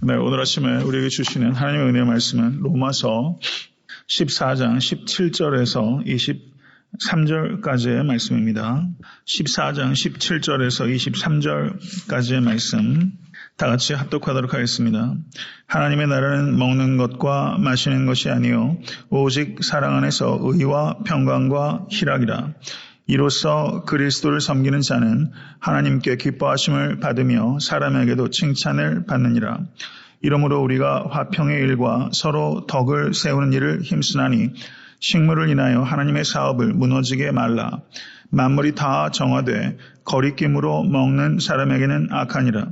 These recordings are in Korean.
네, 오늘 아침에 우리에게 주시는 하나님의 은혜의 말씀은 로마서 14장 17절에서 23절까지의 말씀입니다. 14장 17절에서 23절까지의 말씀 다 같이 합독하도록 하겠습니다. 하나님의 나라는 먹는 것과 마시는 것이 아니요 오직 사랑 안에서 의와 평강과 희락이라. 이로써 그리스도를 섬기는 자는 하나님께 기뻐하심을 받으며 사람에게도 칭찬을 받느니라. 이러므로 우리가 화평의 일과 서로 덕을 세우는 일을 힘쓰나니 식물을 인하여 하나님의 사업을 무너지게 말라. 만물이 다 정화돼 거리낌으로 먹는 사람에게는 악하니라.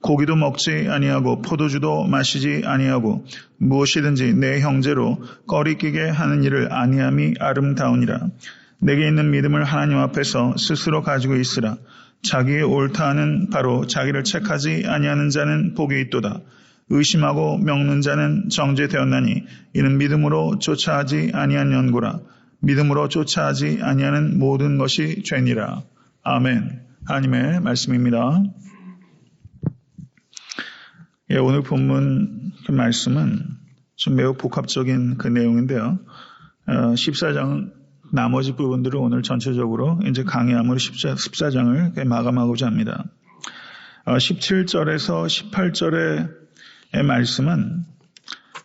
고기도 먹지 아니하고 포도주도 마시지 아니하고 무엇이든지 내 형제로 거리끼게 하는 일을 아니함이 아름다우니라. 내게 있는 믿음을 하나님 앞에서 스스로 가지고 있으라. 자기의 옳다하는 바로 자기를 책하지 아니하는 자는 복이 있도다. 의심하고 먹는 자는 정죄되었나니 이는 믿음으로 쫓아하지 아니한 연고라. 믿음으로 쫓아하지 아니하는 모든 것이 죄니라. 아멘. 하나님의 말씀입니다. 오늘 본문 그 말씀은 좀 매우 복합적인 그 내용인데요. 14장 나머지 부분들을 오늘 전체적으로 이제 강의함으로 14장을 마감하고자 합니다. 17절에서 18절의 말씀은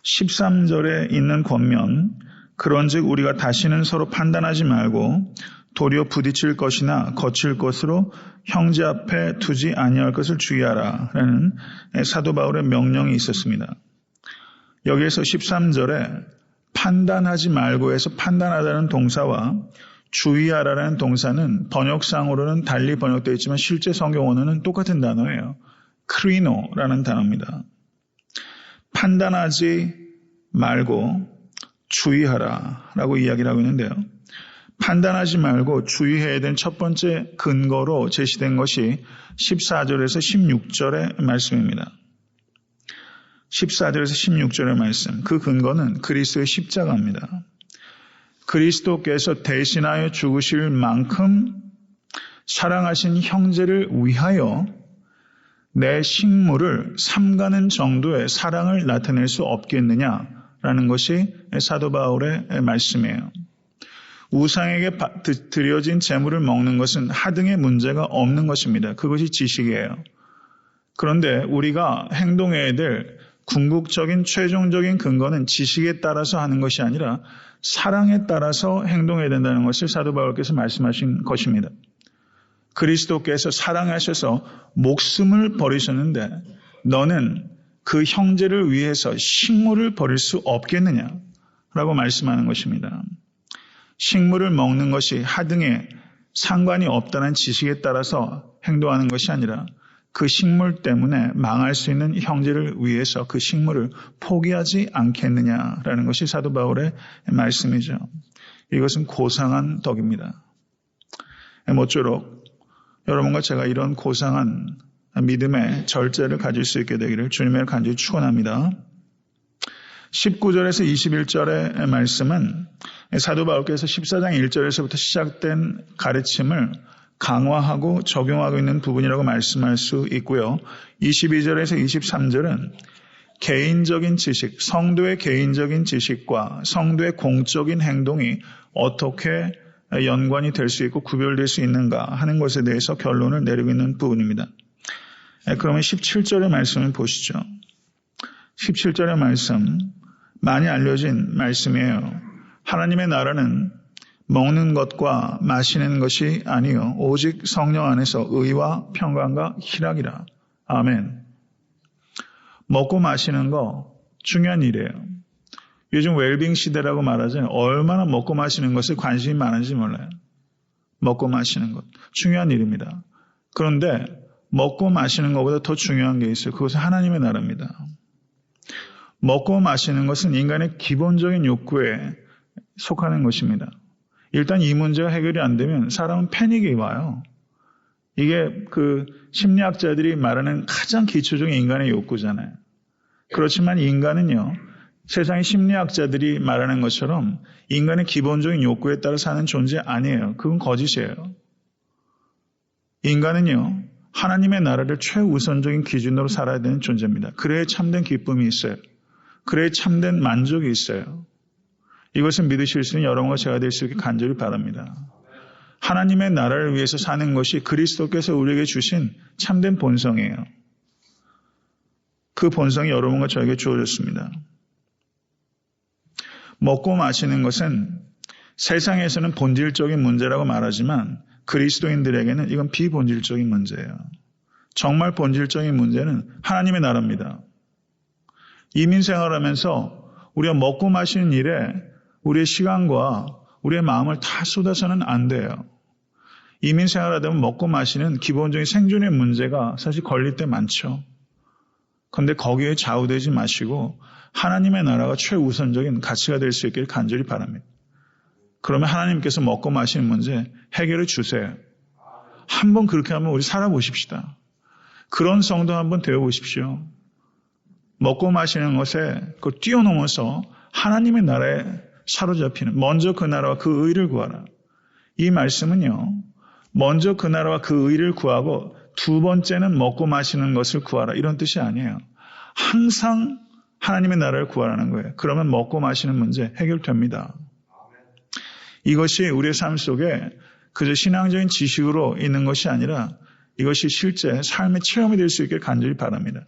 13절에 있는 권면, 그런즉 우리가 다시는 서로 판단하지 말고 도리어 부딪힐 것이나 거칠 것으로 형제 앞에 두지 아니할 것을 주의하라 라는 사도 바울의 명령이 있었습니다. 여기에서 13절에 판단하지 말고 해서 판단하다는 동사와 주의하라는 동사는 번역상으로는 달리 번역되어 있지만 실제 성경 원어는 똑같은 단어예요. 크리노라는 단어입니다. 판단하지 말고 주의하라 라고 이야기를 하고 있는데요. 판단하지 말고 주의해야 되는 첫 번째 근거로 제시된 것이 14절에서 16절의 말씀입니다. 14절에서 16절의 말씀, 그 근거는 그리스도의 십자가입니다. 그리스도께서 대신하여 죽으실 만큼 사랑하신 형제를 위하여 내 식물을 삼가는 정도의 사랑을 나타낼 수 없겠느냐라는 것이 사도 바울의 말씀이에요. 우상에게 드려진 제물을 먹는 것은 하등의 문제가 없는 것입니다. 그것이 지식이에요. 그런데 우리가 행동해야 될 궁극적인 최종적인 근거는 지식에 따라서 하는 것이 아니라 사랑에 따라서 행동해야 된다는 것을 사도 바울께서 말씀하신 것입니다. 그리스도께서 사랑하셔서 목숨을 버리셨는데 너는 그 형제를 위해서 식물을 버릴 수 없겠느냐라고 말씀하는 것입니다. 식물을 먹는 것이 하등에 상관이 없다는 지식에 따라서 행동하는 것이 아니라 그 식물 때문에 망할 수 있는 형제를 위해서 그 식물을 포기하지 않겠느냐라는 것이 사도 바울의 말씀이죠. 이것은 고상한 덕입니다. 모쪼록 여러분과 제가 이런 고상한 믿음의 절제를 가질 수 있게 되기를 주님의 간절히 축원합니다. 19절에서 21절의 말씀은 사도 바울께서 14장 1절에서부터 시작된 가르침을 강화하고 적용하고 있는 부분이라고 말씀할 수 있고요. 22절에서 23절은 개인적인 지식, 성도의 개인적인 지식과 성도의 공적인 행동이 어떻게 연관이 될 수 있고 구별될 수 있는가 하는 것에 대해서 결론을 내리고 있는 부분입니다. 그러면 17절의 말씀을 보시죠. 17절의 말씀, 많이 알려진 말씀이에요. 하나님의 나라는 먹는 것과 마시는 것이 아니요 오직 성령 안에서 의와 평강과 희락이라. 아멘. 먹고 마시는 거 중요한 일이에요. 요즘 웰빙 시대라고 말하잖아요. 얼마나 먹고 마시는 것에 관심이 많은지 몰라요. 먹고 마시는 것 중요한 일입니다. 그런데 먹고 마시는 것보다 더 중요한 게 있어요. 그것은 하나님의 나라입니다. 먹고 마시는 것은 인간의 기본적인 욕구에 속하는 것입니다. 일단 이 문제가 해결이 안 되면 사람은 패닉이 와요. 이게 그 심리학자들이 말하는 가장 기초적인 인간의 욕구잖아요. 그렇지만 인간은요, 세상의 심리학자들이 말하는 것처럼 인간의 기본적인 욕구에 따라 사는 존재 아니에요. 그건 거짓이에요. 인간은요, 하나님의 나라를 최우선적인 기준으로 살아야 되는 존재입니다. 그래야 참된 기쁨이 있어요. 그래야 참된 만족이 있어요. 이것을 믿으실 수 있는 여러분과 제가 될 수 있게 간절히 바랍니다. 하나님의 나라를 위해서 사는 것이 그리스도께서 우리에게 주신 참된 본성이에요. 그 본성이 여러분과 저에게 주어졌습니다. 먹고 마시는 것은 세상에서는 본질적인 문제라고 말하지만 그리스도인들에게는 이건 비본질적인 문제예요. 정말 본질적인 문제는 하나님의 나라입니다. 이민 생활하면서 우리가 먹고 마시는 일에 우리의 시간과 우리의 마음을 다 쏟아서는 안 돼요. 이민 생활하다 보면 먹고 마시는 기본적인 생존의 문제가 사실 걸릴 때 많죠. 그런데 거기에 좌우되지 마시고 하나님의 나라가 최우선적인 가치가 될 수 있기를 간절히 바랍니다. 그러면 하나님께서 먹고 마시는 문제 해결해 주세요. 한번 그렇게 하면 우리 살아보십시다. 그런 성도 한번 되어보십시오. 먹고 마시는 것에 그 뛰어넘어서 하나님의 나라에 사로잡히는 먼저 그 나라와 그 의를 구하라. 이 말씀은요. 먼저 그 나라와 그 의를 구하고 두 번째는 먹고 마시는 것을 구하라. 이런 뜻이 아니에요. 항상 하나님의 나라를 구하라는 거예요. 그러면 먹고 마시는 문제 해결됩니다. 이것이 우리의 삶 속에 그저 신앙적인 지식으로 있는 것이 아니라 이것이 실제 삶의 체험이 될 수 있길 간절히 바랍니다.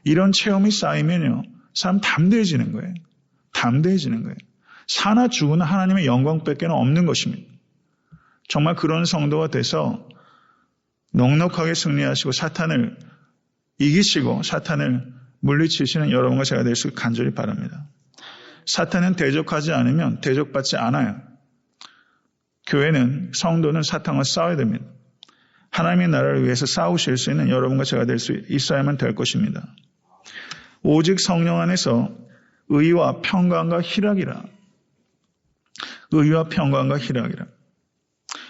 이런 체험이 쌓이면요. 사람 담대해지는 거예요. 담대해지는 거예요. 사나 죽으나 하나님의 영광밖에는 없는 것입니다. 정말 그런 성도가 돼서 넉넉하게 승리하시고 사탄을 이기시고 사탄을 물리치시는 여러분과 제가 될 수 간절히 바랍니다. 사탄은 대적하지 않으면 대적받지 않아요. 교회는 성도는 사탄과 싸워야 됩니다. 하나님의 나라를 위해서 싸우실 수 있는 여러분과 제가 될 수 있어야만 될 것입니다. 오직 성령 안에서 의와 평강과 희락이라. 의와 평강과 희락이라.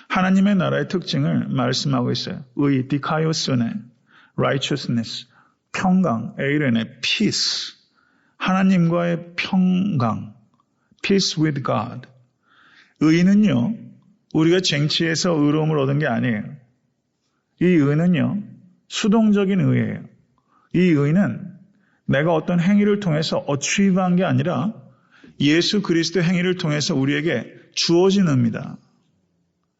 하나님의 나라의 특징을 말씀하고 있어요. 의, 디카이오스네, righteousness, 평강, 에이레네, peace. 하나님과의 평강, peace with God. 의는요, 우리가 쟁취해서 의로움을 얻은 게 아니에요. 이 의는요, 수동적인 의예요. 이 의는 내가 어떤 행위를 통해서 achieve한 게 아니라 예수 그리스도의 행위를 통해서 우리에게 주어진 의입니다.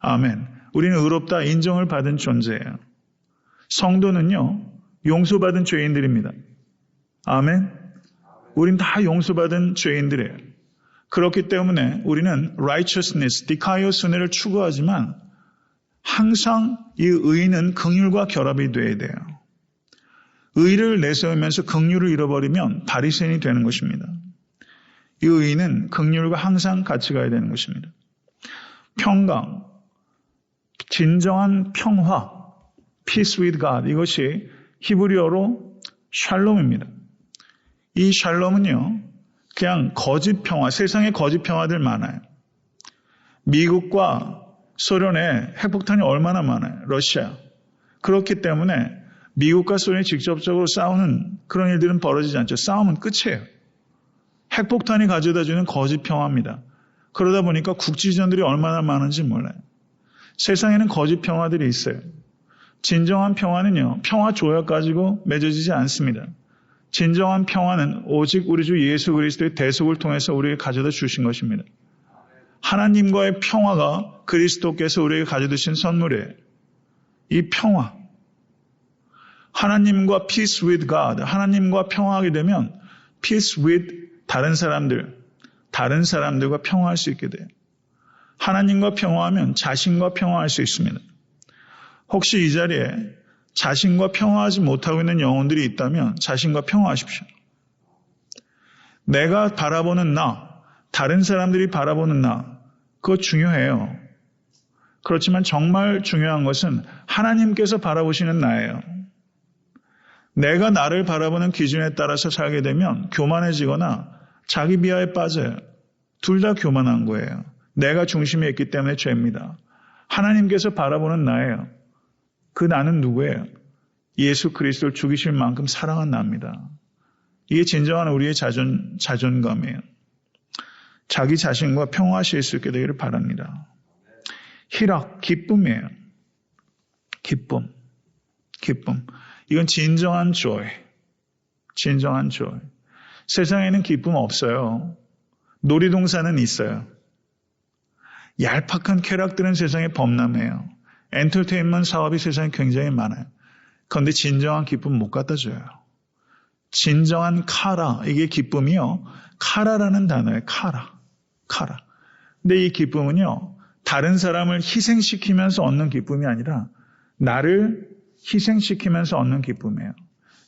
아멘. 우리는 의롭다 인정을 받은 존재예요. 성도는요, 용서받은 죄인들입니다. 아멘. 우린 다 용서받은 죄인들이에요. 그렇기 때문에 우리는 righteousness, 디카이오스네를 추구하지만 항상 이 의는 긍휼과 결합이 돼야 돼요. 의를 내세우면서 긍휼을 잃어버리면 바리새인이 되는 것입니다. 이 의는 긍휼과 항상 같이 가야 되는 것입니다. 평강, 진정한 평화, peace with God, 이것이 히브리어로 샬롬입니다. 이 샬롬은요, 그냥 거짓 평화, 세상에 거짓 평화들 많아요. 미국과 소련에 핵폭탄이 얼마나 많아요. 러시아. 그렇기 때문에 미국과 소련이 직접적으로 싸우는 그런 일들은 벌어지지 않죠. 싸움은 끝이에요. 핵폭탄이 가져다주는 거짓 평화입니다. 그러다 보니까 국지전들이 얼마나 많은지 몰라요. 세상에는 거짓 평화들이 있어요. 진정한 평화는요, 평화 조약 가지고 맺어지지 않습니다. 진정한 평화는 오직 우리 주 예수 그리스도의 대속을 통해서 우리에게 가져다 주신 것입니다. 하나님과의 평화가 그리스도께서 우리에게 가져다 주신 선물이에요. 이 평화. 하나님과 peace with God, 하나님과 평화하게 되면 peace with 다른 사람들과 평화할 수 있게 돼요. 하나님과 평화하면 자신과 평화할 수 있습니다. 혹시 이 자리에 자신과 평화하지 못하고 있는 영혼들이 있다면 자신과 평화하십시오. 내가 바라보는 나, 다른 사람들이 바라보는 나, 그거 중요해요. 그렇지만 정말 중요한 것은 하나님께서 바라보시는 나예요. 내가 나를 바라보는 기준에 따라서 살게 되면 교만해지거나 자기 비하에 빠져요. 둘 다 교만한 거예요. 내가 중심에 있기 때문에 죄입니다. 하나님께서 바라보는 나예요. 그 나는 누구예요? 예수 그리스도를 죽이실 만큼 사랑한 나입니다. 이게 진정한 우리의 자존감이에요. 자기 자신과 평화하실 수 있게 되기를 바랍니다. 희락, 기쁨이에요. 기쁨. 기쁨. 이건 진정한 joy. 진정한 joy. 세상에는 기쁨 없어요. 놀이동산은 있어요. 얄팍한 쾌락들은 세상에 범람해요. 엔터테인먼트 사업이 세상에 굉장히 많아요. 그런데 진정한 기쁨 못 갖다 줘요. 진정한 카라, 이게 기쁨이요. 카라라는 단어예요. 카라. 근데 이 기쁨은요, 다른 사람을 희생시키면서 얻는 기쁨이 아니라 나를 희생시키면서 얻는 기쁨이에요.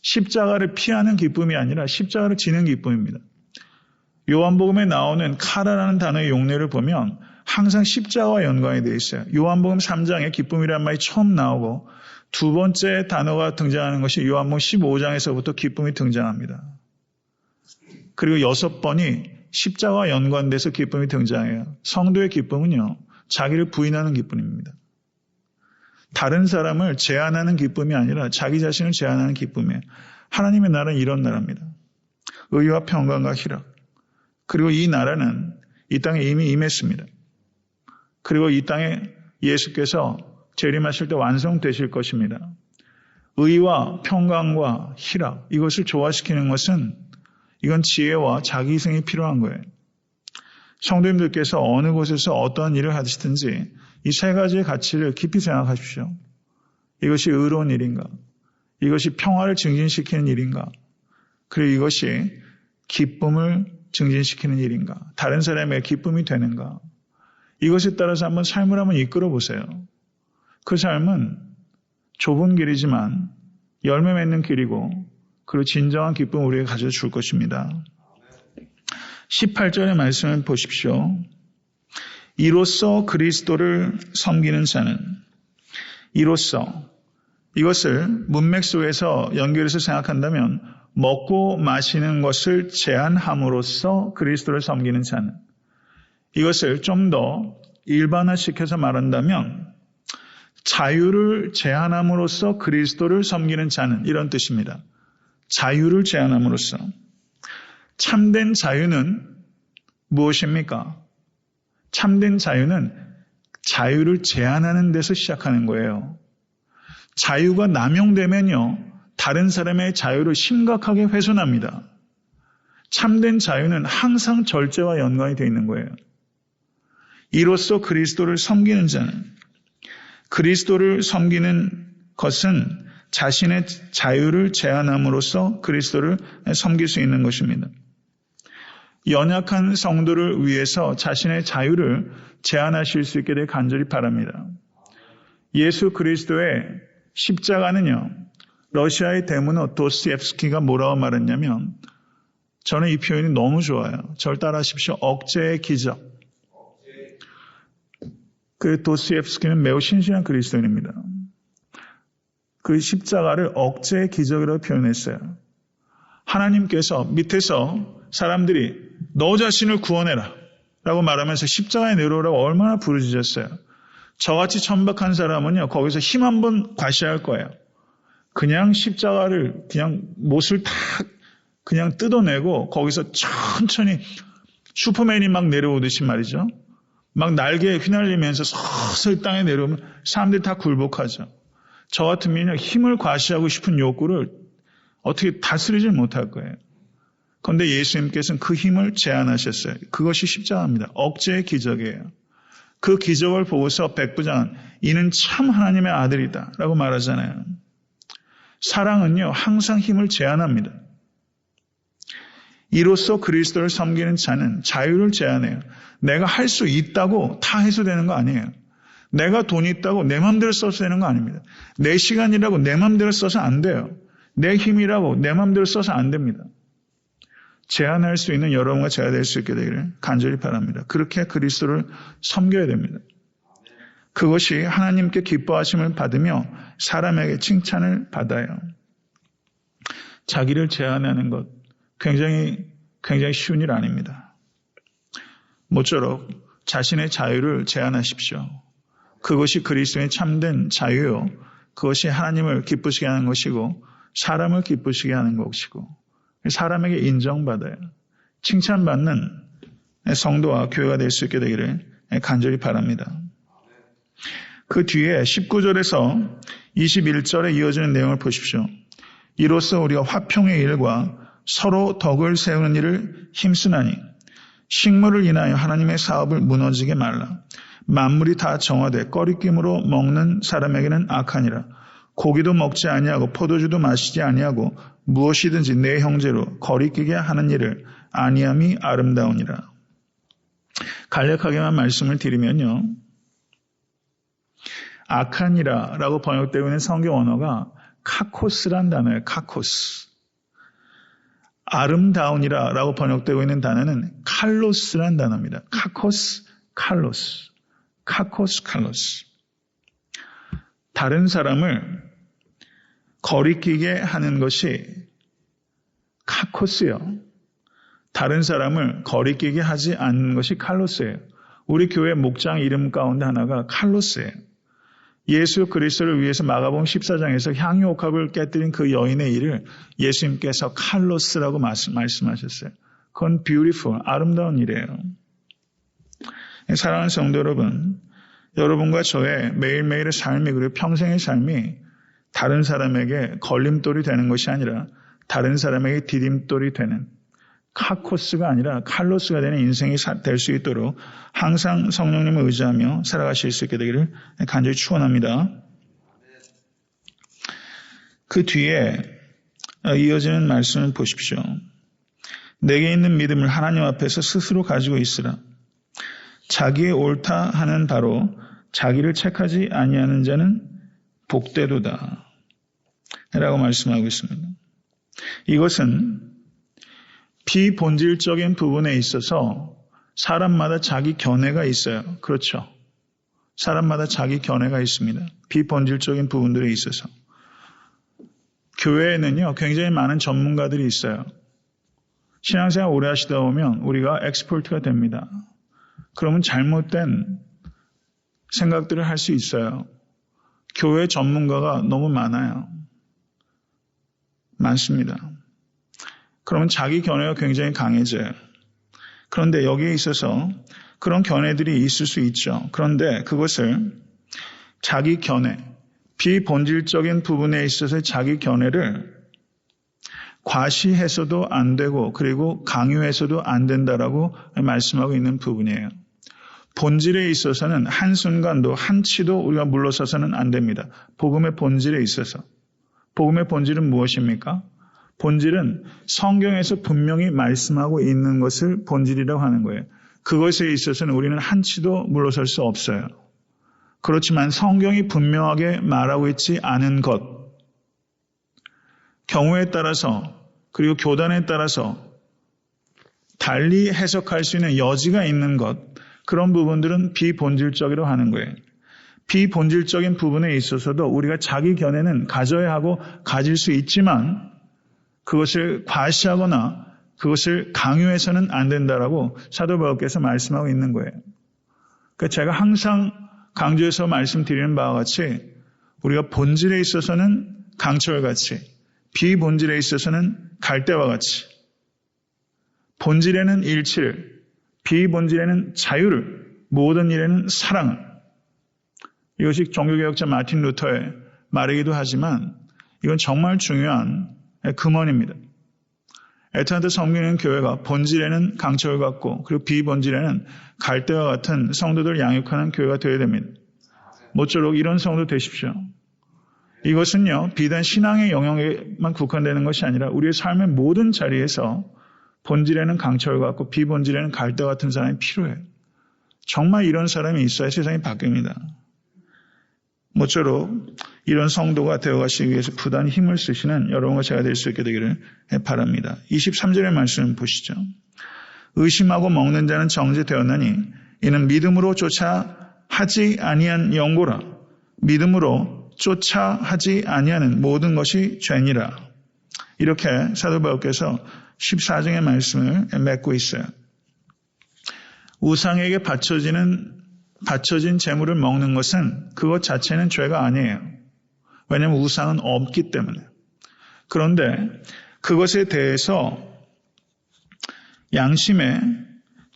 십자가를 피하는 기쁨이 아니라 십자가를 지는 기쁨입니다. 요한복음에 나오는 카라라는 단어의 용례를 보면 항상 십자가와 연관이 되어 있어요. 요한복음 3장에 기쁨이라는 말이 처음 나오고 두 번째 단어가 등장하는 것이 요한복음 15장에서부터 기쁨이 등장합니다. 그리고 6번이 십자가와 연관돼서 기쁨이 등장해요. 성도의 기쁨은요, 자기를 부인하는 기쁨입니다. 다른 사람을 제한하는 기쁨이 아니라 자기 자신을 제한하는 기쁨이에요. 하나님의 나라는 이런 나라입니다. 의와 평강과 희락. 그리고 이 나라는 이 땅에 이미 임했습니다. 그리고 이 땅에 예수께서 재림하실 때 완성되실 것입니다. 의와 평강과 희락, 이것을 조화시키는 것은 이건 지혜와 자기희생이 필요한 거예요. 성도님들께서 어느 곳에서 어떠한 일을 하시든지 이 세 가지의 가치를 깊이 생각하십시오. 이것이 의로운 일인가? 이것이 평화를 증진시키는 일인가? 그리고 이것이 기쁨을 증진시키는 일인가? 다른 사람의 기쁨이 되는가? 이것에 따라서 한번 삶을 한번 이끌어 보세요. 그 삶은 좁은 길이지만 열매 맺는 길이고 그리고 진정한 기쁨을 우리에게 가져다 줄 것입니다. 18절의 말씀을 보십시오. 이로써 그리스도를 섬기는 자는, 이로써, 이것을 문맥 속에서 연결해서 생각한다면 먹고 마시는 것을 제한함으로써 그리스도를 섬기는 자는, 이것을 좀 더 일반화시켜서 말한다면 자유를 제한함으로써 그리스도를 섬기는 자는, 이런 뜻입니다. 자유를 제한함으로써. 참된 자유는 무엇입니까? 참된 자유는 자유를 제한하는 데서 시작하는 거예요. 자유가 남용되면요, 다른 사람의 자유를 심각하게 훼손합니다. 참된 자유는 항상 절제와 연관이 되어 있는 거예요. 이로써 그리스도를 섬기는 자는, 그리스도를 섬기는 것은 자신의 자유를 제한함으로써 그리스도를 섬길 수 있는 것입니다. 연약한 성도를 위해서 자신의 자유를 제한하실 수 있게 되길 간절히 바랍니다. 예수 그리스도의 십자가는요, 러시아의 대문호 도스토옙스키가 뭐라고 말했냐면, 저는 이 표현이 너무 좋아요. 저를 따라하십시오. 억제의 기적. 그 도스토옙스키는 매우 신실한 그리스도인입니다. 그 십자가를 억제의 기적이라고 표현했어요. 하나님께서 밑에서 사람들이 너 자신을 구원해라 라고 말하면서 십자가에 내려오라고 얼마나 부르짖었어요. 저같이 천박한 사람은요, 거기서 힘 한번 과시할 거예요. 그냥 십자가를 그냥 못을 다 그냥 뜯어내고 거기서 천천히 슈퍼맨이 막 내려오듯이 말이죠. 막 날개에 휘날리면서 서서히 땅에 내려오면 사람들이 다 굴복하죠. 저 같으면 힘을 과시하고 싶은 욕구를 어떻게 다스리지 못할 거예요. 그런데 예수님께서는 그 힘을 제한하셨어요. 그것이 십자가입니다. 억제의 기적이에요. 그 기적을 보고서 백부장은 이는 참 하나님의 아들이다 라고 말하잖아요. 사랑은요, 항상 힘을 제한합니다. 이로써 그리스도를 섬기는 자는 자유를 제한해요. 내가 할 수 있다고 다 해서 되는 거 아니에요. 내가 돈이 있다고 내 맘대로 써서 되는 거 아닙니다. 내 시간이라고 내 맘대로 써서 안 돼요. 내 힘이라고 내 맘대로 써서 안 됩니다. 제한할 수 있는 여러분과 제가 될 수 있게 되기를 간절히 바랍니다. 그렇게 그리스도를 섬겨야 됩니다. 그것이 하나님께 기뻐하심을 받으며 사람에게 칭찬을 받아요. 자기를 제한하는 것 굉장히 쉬운 일 아닙니다. 모쪼록 자신의 자유를 제한하십시오. 그것이 그리스도의 참된 자유요. 그것이 하나님을 기쁘시게 하는 것이고 사람을 기쁘시게 하는 것이고 사람에게 인정받아요. 칭찬받는 성도와 교회가 될 수 있게 되기를 간절히 바랍니다. 그 뒤에 19절에서 21절에 이어지는 내용을 보십시오. 이로써 우리가 화평의 일과 서로 덕을 세우는 일을 힘쓰나니 식물을 인하여 하나님의 사업을 무너지게 말라. 만물이 다 정화돼 꺼리낌으로 먹는 사람에게는 악하니라. 고기도 먹지 아니하고 포도주도 마시지 아니하고 무엇이든지 내 형제로 거리끼게 하는 일을 아니함이 아름다우니라. 간략하게만 말씀을 드리면요. 악하니라 라고 번역되고 있는 성경 언어가 카코스란 단어예요. 카코스. 아름다우니라 라고 번역되고 있는 단어는 칼로스란 단어입니다. 카코스, 칼로스. 카코스, 칼로스. 다른 사람을 거리끼게 하는 것이 카코스요. 다른 사람을 거리끼게 하지 않는 것이 칼로스예요. 우리 교회 목장 이름 가운데 하나가 칼로스예요. 예수 그리스도를 위해서 마가복음 14장에서 향유옥합을 깨뜨린 그 여인의 일을 예수님께서 칼로스라고 말씀하셨어요. 그건 beautiful, 아름다운 일이에요. 사랑하는 성도 여러분, 여러분과 저의 매일매일의 삶이 그리고 평생의 삶이 다른 사람에게 걸림돌이 되는 것이 아니라 다른 사람에게 디딤돌이 되는 카코스가 아니라 칼로스가 되는 인생이 될 수 있도록 항상 성령님을 의지하며 살아가실 수 있게 되기를 간절히 축원합니다. 그 뒤에 이어지는 말씀을 보십시오. 내게 있는 믿음을 하나님 앞에서 스스로 가지고 있으라. 자기의 옳다 하는 바로 자기를 책하지 아니하는 자는 복되도다 라고 말씀하고 있습니다. 이것은 비본질적인 부분에 있어서 사람마다 자기 견해가 있어요. 그렇죠. 사람마다 자기 견해가 있습니다. 비본질적인 부분들에 있어서. 교회에는요, 굉장히 많은 전문가들이 있어요. 신앙생활 오래 하시다 보면 우리가 엑스퍼트가 됩니다. 그러면 잘못된 생각들을 할 수 있어요. 교회 전문가가 너무 많아요. 많습니다. 그러면 자기 견해가 굉장히 강해져요. 그런데 여기에 있어서 그런 견해들이 있을 수 있죠. 그런데 그것을 자기 견해, 비본질적인 부분에 있어서 자기 견해를 과시해서도 안 되고 그리고 강요해서도 안 된다라고 말씀하고 있는 부분이에요. 본질에 있어서는 한순간도 한치도 우리가 물러서서는 안 됩니다. 복음의 본질에 있어서. 복음의 본질은 무엇입니까? 본질은 성경에서 분명히 말씀하고 있는 것을 본질이라고 하는 거예요. 그것에 있어서는 우리는 한치도 물러설 수 없어요. 그렇지만 성경이 분명하게 말하고 있지 않은 것, 경우에 따라서 그리고 교단에 따라서 달리 해석할 수 있는 여지가 있는 것, 그런 부분들은 비본질적이라고 하는 거예요. 비본질적인 부분에 있어서도 우리가 자기 견해는 가져야 하고 가질 수 있지만 그것을 과시하거나 그것을 강요해서는 안 된다라고 사도 바울께서 말씀하고 있는 거예요. 그러니까 제가 항상 강조해서 말씀드리는 바와 같이 우리가 본질에 있어서는 강철같이 비본질에 있어서는 갈대와 같이 본질에는 일치를 비본질에는 자유를 모든 일에는 사랑을 이것이 종교개혁자 마틴 루터의 말이기도 하지만 이건 정말 중요한 금원입니다. 애타한테 섬기는 교회가 본질에는 강철 같고 그리고 비본질에는 갈대와 같은 성도들 양육하는 교회가 되어야 됩니다. 모쪼록 이런 성도 되십시오. 이것은요 비단 신앙의 영역에만 국한되는 것이 아니라 우리의 삶의 모든 자리에서 본질에는 강철 같고 비본질에는 갈대 같은 사람이 필요해요. 정말 이런 사람이 있어야 세상이 바뀝니다. 모쪼록 이런 성도가 되어가시기 위해서 부단히 힘을 쓰시는 여러분과 제가 될 수 있게 되기를 바랍니다. 23절의 말씀 보시죠. 의심하고 먹는 자는 정죄되었나니 이는 믿음으로 쫓아 하지 아니한 영고라. 믿음으로 쫓아 하지 아니하는 모든 것이 죄니라. 이렇게 사도 바울께서 14장의 말씀을 맺고 있어요. 우상에게 바쳐진 재물을 먹는 것은 그것 자체는 죄가 아니에요. 왜냐하면 우상은 없기 때문에. 그런데 그것에 대해서 양심에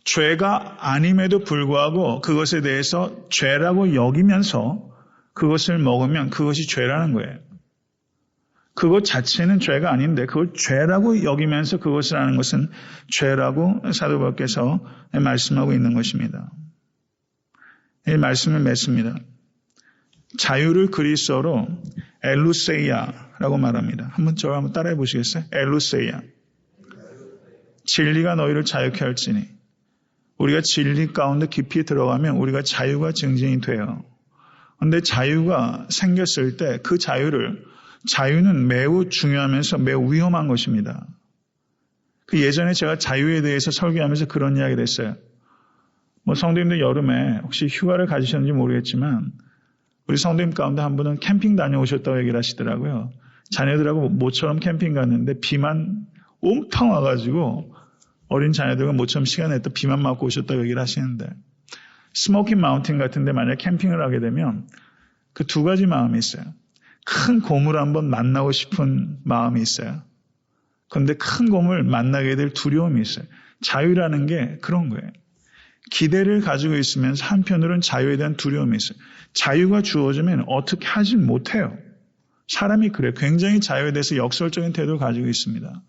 죄가 아님에도 불구하고 그것에 대해서 죄라고 여기면서 그것을 먹으면 그것이 죄라는 거예요. 그것 자체는 죄가 아닌데 그걸 죄라고 여기면서 그것을 하는 것은 죄라고 사도 바울께서 말씀하고 있는 것입니다. 이 말씀을 맺습니다. 자유를 그리스어로 엘루세이아라고 말합니다. 저를 한번 따라해 보시겠어요? 엘루세이아. 진리가 너희를 자유케 할지니. 우리가 진리 가운데 깊이 들어가면 우리가 자유가 증진이 돼요. 그런데 자유가 생겼을 때 그 자유는 매우 중요하면서 매우 위험한 것입니다. 그 예전에 제가 자유에 대해서 설교하면서 그런 이야기를 했어요. 성도님들 여름에 혹시 휴가를 가지셨는지 모르겠지만 우리 성도님 가운데 한 분은 캠핑 다녀오셨다고 얘기를 하시더라고요. 자녀들하고 모처럼 캠핑 갔는데 비만 옴팡 와가지고 어린 자녀들과 모처럼 시간 냈다 비만 맞고 오셨다고 얘기를 하시는데 스모키 마운틴 같은데 만약 캠핑을 하게 되면 그 두 가지 마음이 있어요. 큰 곰을 한번 만나고 싶은 마음이 있어요. 그런데 큰 곰을 만나게 될 두려움이 있어요. 자유라는 게 그런 거예요. 기대를 가지고 있으면서 한편으로는 자유에 대한 두려움이 있어요. 자유가 주어지면 어떻게 하지 못해요. 사람이 그래요. 굉장히 자유에 대해서 역설적인 태도를 가지고 있습니다.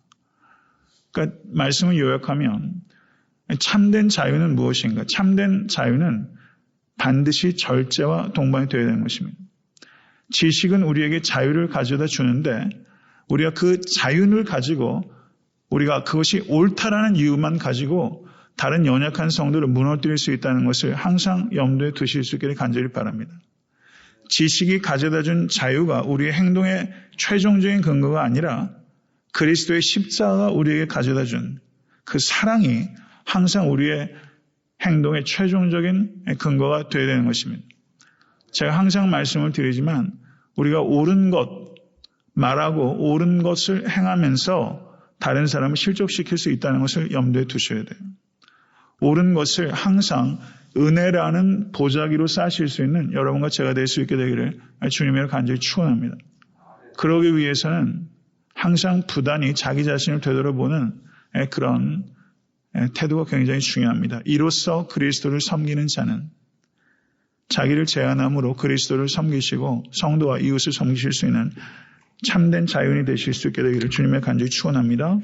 그러니까 말씀을 요약하면 참된 자유는 무엇인가? 참된 자유는 반드시 절제와 동반이 되어야 되는 것입니다. 지식은 우리에게 자유를 가져다 주는데 우리가 그 자유를 가지고 우리가 그것이 옳다라는 이유만 가지고 다른 연약한 성도를 무너뜨릴 수 있다는 것을 항상 염두에 두실 수 있기를 간절히 바랍니다. 지식이 가져다 준 자유가 우리의 행동의 최종적인 근거가 아니라 그리스도의 십자가가 우리에게 가져다 준 그 사랑이 항상 우리의 행동의 최종적인 근거가 되어야 되는 것입니다. 제가 항상 말씀을 드리지만 우리가 옳은 것 말하고 옳은 것을 행하면서 다른 사람을 실족시킬 수 있다는 것을 염두에 두셔야 돼요. 옳은 것을 항상 은혜라는 보자기로 쌓으실 수 있는 여러분과 제가 될 수 있게 되기를 주님의 간절히 축원합니다. 그러기 위해서는 항상 부단히 자기 자신을 되돌아보는 그런 태도가 굉장히 중요합니다. 이로써 그리스도를 섬기는 자는 자기를 제한함으로 그리스도를 섬기시고 성도와 이웃을 섬기실 수 있는 참된 자유인이 되실 수 있게 되기를 주님의 간절히 축원합니다.